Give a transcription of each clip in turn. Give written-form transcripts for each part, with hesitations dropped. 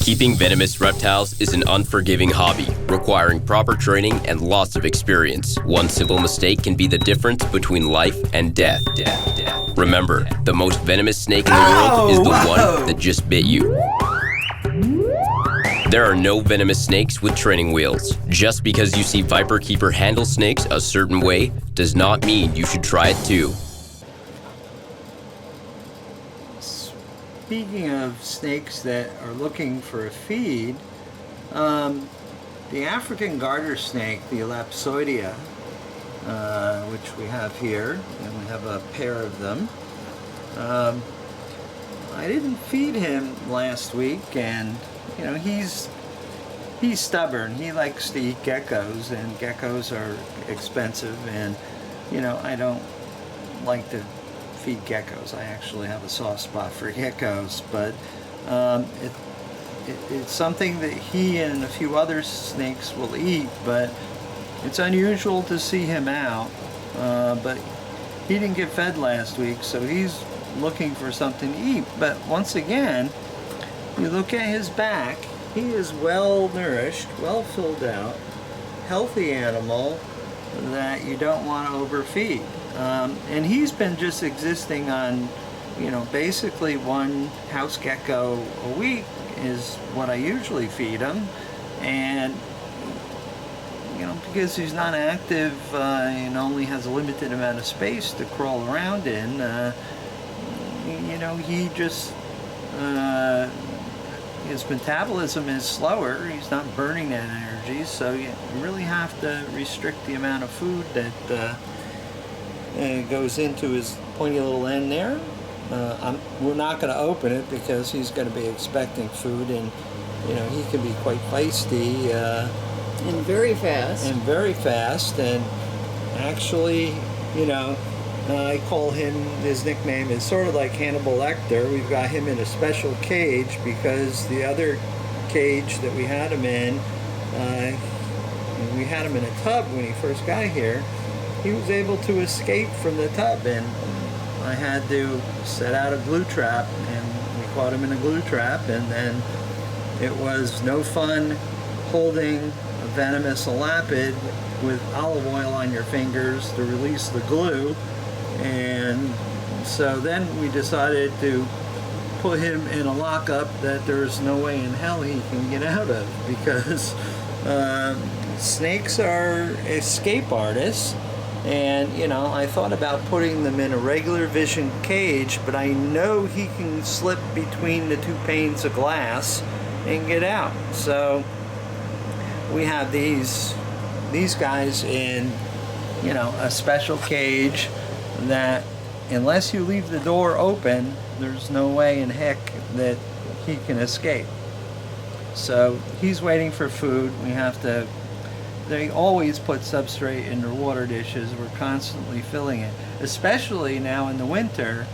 Keeping venomous reptiles is an unforgiving hobby, requiring proper training and lots of experience. One simple mistake can be the difference between life and death. Remember, the most venomous snake in the world is the one that just bit you. There are no venomous snakes with training wheels. Just because you see Viperkeeper handle snakes a certain way does not mean you should try it too. Speaking of snakes that are looking for a feed, the African garter snake, the Elapsoidea, which we have here, and we have a pair of them. I didn't feed him last week, and you know, he's stubborn. He likes to eat geckos, and geckos are expensive, and you know, I don't like to feed geckos. I actually have a soft spot for geckos, but it's something that he and a few other snakes will eat, but it's unusual to see him out. But he didn't get fed last week, so he's looking for something to eat. But once again, you look at his back, he is well nourished, well filled out, healthy animal that you don't want to overfeed. And he's been just existing on, you know, basically one house gecko a week is what I usually feed him. And, you know, because he's not active and only has a limited amount of space to crawl around in, you know, he just, his metabolism is slower. He's not burning that energy, so you really have to restrict the amount of food that goes into his pointy little end there. We're not going to open it because he's going to be expecting food, and you know, he can be quite feisty and very fast. And actually, you know, I call him, his nickname is sort of like Hannibal Lecter. We've got him in a special cage because the other cage that we had him in, we had him in a tub when he first got here. He was able to escape from the tub, and I had to set out a glue trap, and we caught him in a glue trap, and then it was no fun holding a venomous elapid with olive oil on your fingers to release the glue. And so then we decided to put him in a lockup that there's no way in hell he can get out of, because snakes are escape artists. And you know, I thought about putting them in a regular vision cage, but I know he can slip between the two panes of glass and get out. So we have these guys in, you know, a special cage that unless you leave the door open, there's no way in heck that he can escape. So he's waiting for food. We have to, they always put substrate in their water dishes. We're constantly filling it, especially now in the winter.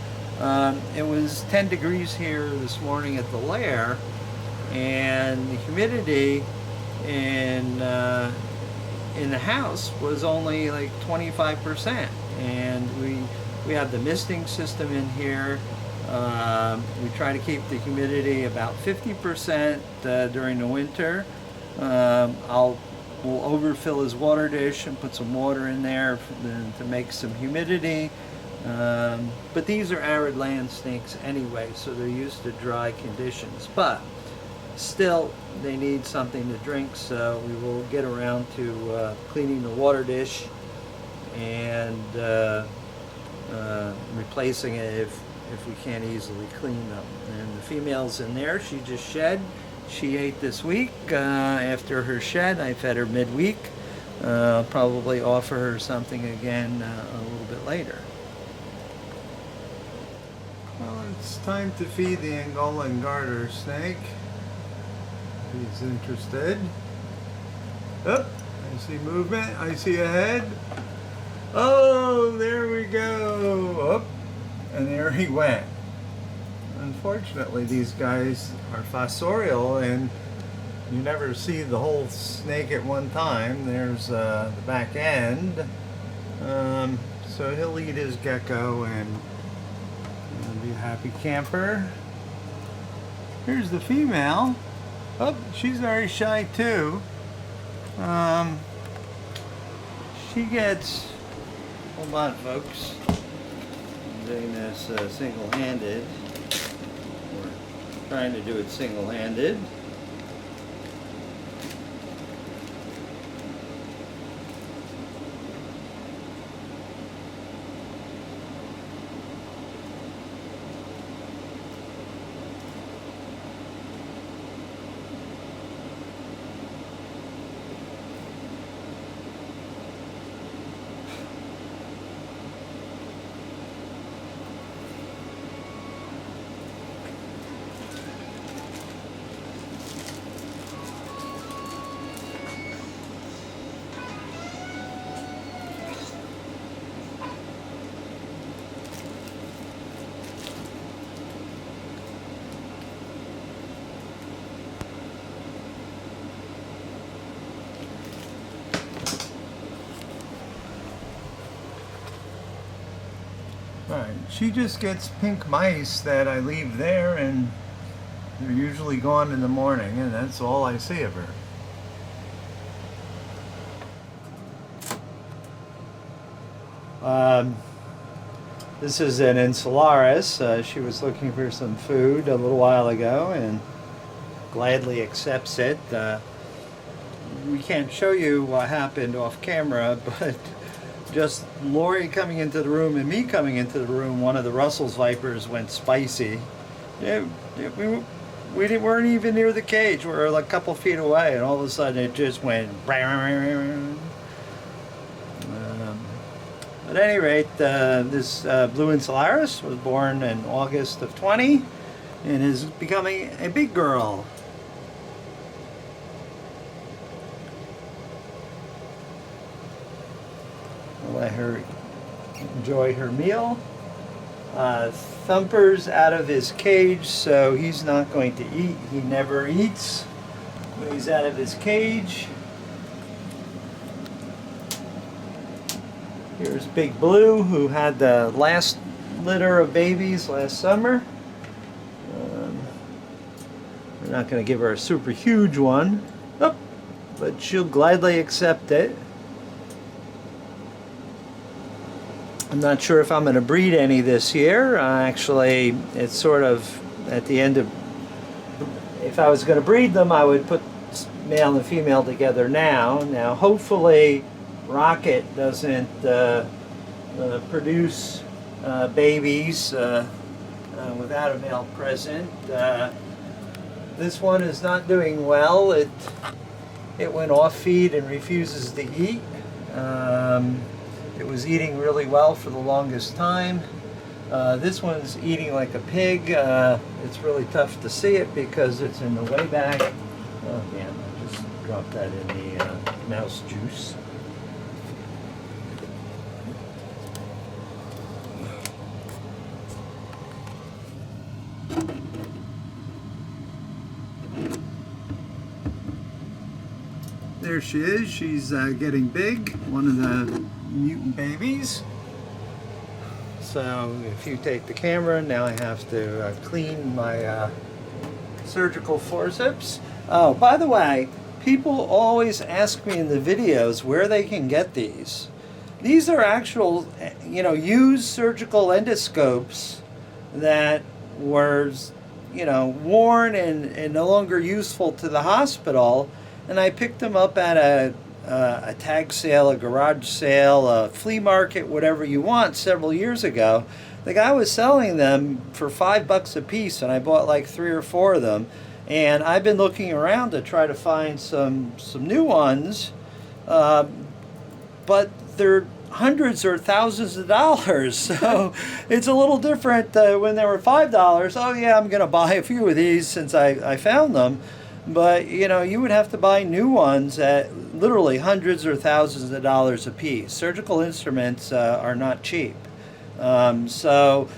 It was 10 degrees here this morning at the lair, and the humidity in the house was only like 25%. And we have the misting system in here. We try to keep the humidity about 50% during the winter. We'll overfill his water dish and put some water in there to make some humidity. But these are arid land snakes anyway, so they're used to dry conditions. But still, they need something to drink, so we will get around to cleaning the water dish and replacing it if we can't easily clean them. And the female's in there. She just shed. She ate this week. After her shed, I fed her midweek. I'll probably offer her something again a little bit later. Well, it's time to feed the Angolan garter snake. He's interested. Oh, I see movement. I see a head. Oh, there we go. Oh, and there he went. Unfortunately, these guys are fossorial, and you never see the whole snake at one time. There's the back end. So he'll eat his gecko and be a happy camper. Here's the female. Oh, she's very shy too. She gets, Hold on, folks. I'm doing this single-handed. We're trying to do it single-handed. right. She just gets pink mice that I leave there, and they're usually gone in the morning, and that's all I see of her. This is an Insularis. She was looking for some food a little while ago and gladly accepts it. We can't show you what happened off camera, but just Lori coming into the room and me coming into the room, one of the Russell's Vipers went spicy. We weren't even near the cage. We were like a couple feet away, and all of a sudden it just went. At any rate, this blue Insularis was born in August of 20 and is becoming a big girl. I'll let her enjoy her meal. Thumper's out of his cage, so he's not going to eat. He never eats when he's out of his cage. Here's Big Blue, who had the last litter of babies last summer. We're not going to give her a super huge one, but she'll gladly accept it. I'm not sure if I'm going to breed any this year. Actually, it's sort of at the end of... If I was going to breed them, I would put male and female together now. Now, hopefully, Rocket doesn't produce babies without a male present. This one is not doing well. It went off feed and refuses to eat. It was eating really well for the longest time. This one's eating like a pig. It's really tough to see it because it's in the way back. Oh damn, I just dropped that in the mouse juice. There she is. She's getting big, one of the mutant babies. So if you take the camera, now I have to clean my surgical forceps. Oh, by the way, people always ask me in the videos where they can get these. These are actual, used surgical endoscopes that were, worn and no longer useful to the hospital. And I picked them up at a tag sale, a garage sale, a flea market, whatever you want, several years ago. The guy was selling them for $5 a piece, and I bought like 3 or 4 of them. And I've been looking around to try to find some new ones, but they're hundreds or thousands of dollars. So it's a little different when they were $5. Oh yeah, I'm going to buy a few of these since I found them. But, you would have to buy new ones at literally hundreds or thousands of dollars a piece. Surgical instruments are not cheap. So,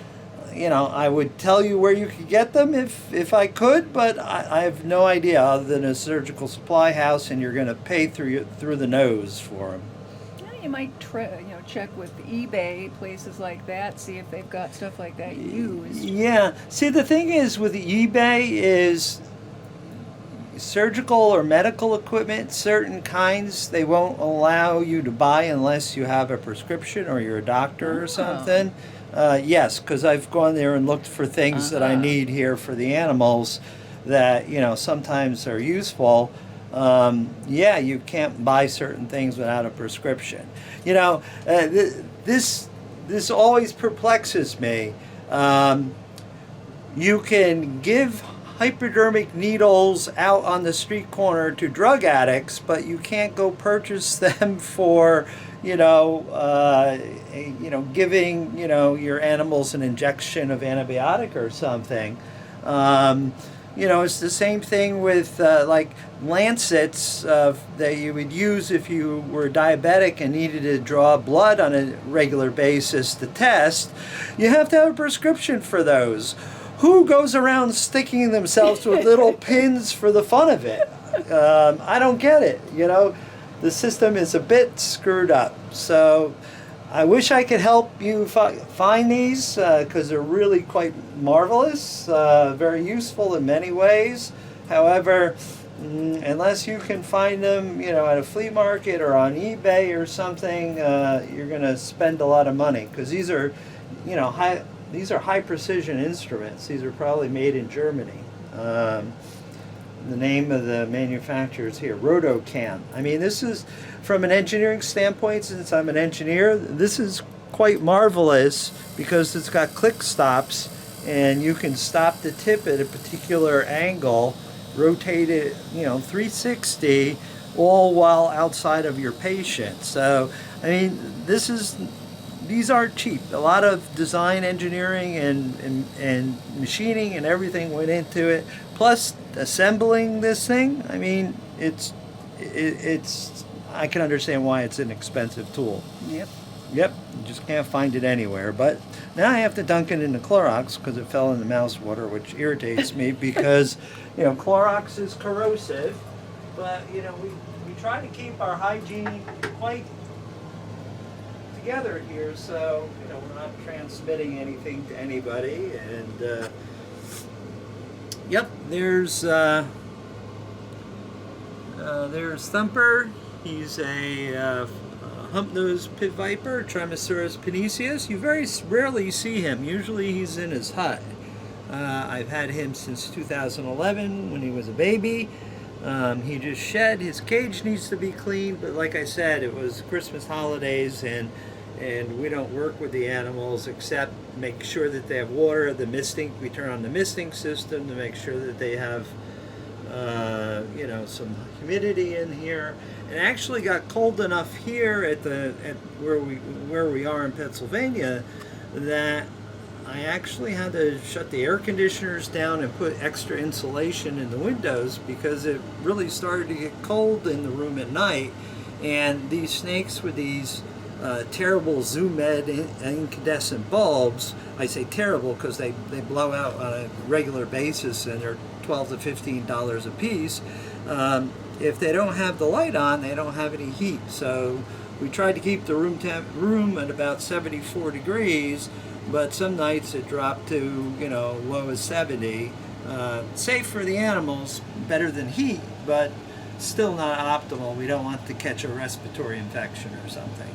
I would tell you where you could get them if I could, but I have no idea other than a surgical supply house, and you're going to pay through the nose for them. You might check with eBay, places like that, see if they've got stuff like that used. Yeah. See, the thing is with eBay is... surgical or medical equipment, certain kinds, they won't allow you to buy unless you have a prescription or you're a doctor or something. Yes, because I've gone there and looked for things that I need here for the animals that, you know, sometimes are useful. Yeah, you can't buy certain things without a prescription. You know, this always perplexes me. You can give hypodermic needles out on the street corner to drug addicts, but you can't go purchase them for, giving, your animals an injection of antibiotic or something. It's the same thing with like lancets that you would use if you were diabetic and needed to draw blood on a regular basis to test. You have to have a prescription for those. Who goes around sticking themselves with little pins for the fun of it? I don't get it. The system is a bit screwed up. So I wish I could help you find these because they're really quite marvelous, very useful in many ways. However, unless you can find them, at a flea market or on eBay or something, you're going to spend a lot of money because these are, these are high precision instruments. These are probably made in Germany. The name of the manufacturer is here, Rotocam. I mean, this is, from an engineering standpoint, since I'm an engineer, this is quite marvelous because it's got click stops and you can stop the tip at a particular angle, rotate it, 360, all while outside of your patient. So, I mean, these aren't cheap. A lot of design engineering and machining and everything went into it. Plus assembling this thing, I mean, it's I can understand why it's an expensive tool. Yep. Yep, you just can't find it anywhere. But now I have to dunk it into Clorox because it fell in the mouse water, which irritates me because, Clorox is corrosive. But, we try to keep our hygiene quite together here, so we're not transmitting anything to anybody. And yep, there's Thumper. He's a hump-nosed pit viper, Trimesurus panaceus. You very rarely see him. Usually he's in his hut. I've had him since 2011 when he was a baby. He just shed. His cage needs to be cleaned, but like I said, it was Christmas holidays and we don't work with the animals except make sure that they have water. The misting, we turn on the misting system to make sure that they have some humidity in here. It actually got cold enough here at where we are in Pennsylvania that I actually had to shut the air conditioners down and put extra insulation in the windows because it really started to get cold in the room at night. And these snakes with these terrible Zoom-Med incandescent bulbs, I say terrible because they blow out on a regular basis and they're $12 to $15 a piece. If they don't have the light on, they don't have any heat. So we tried to keep the room at about 74 degrees, but some nights it dropped to, low as 70. Safe for the animals, better than heat, but still not optimal. We don't want to catch a respiratory infection or something.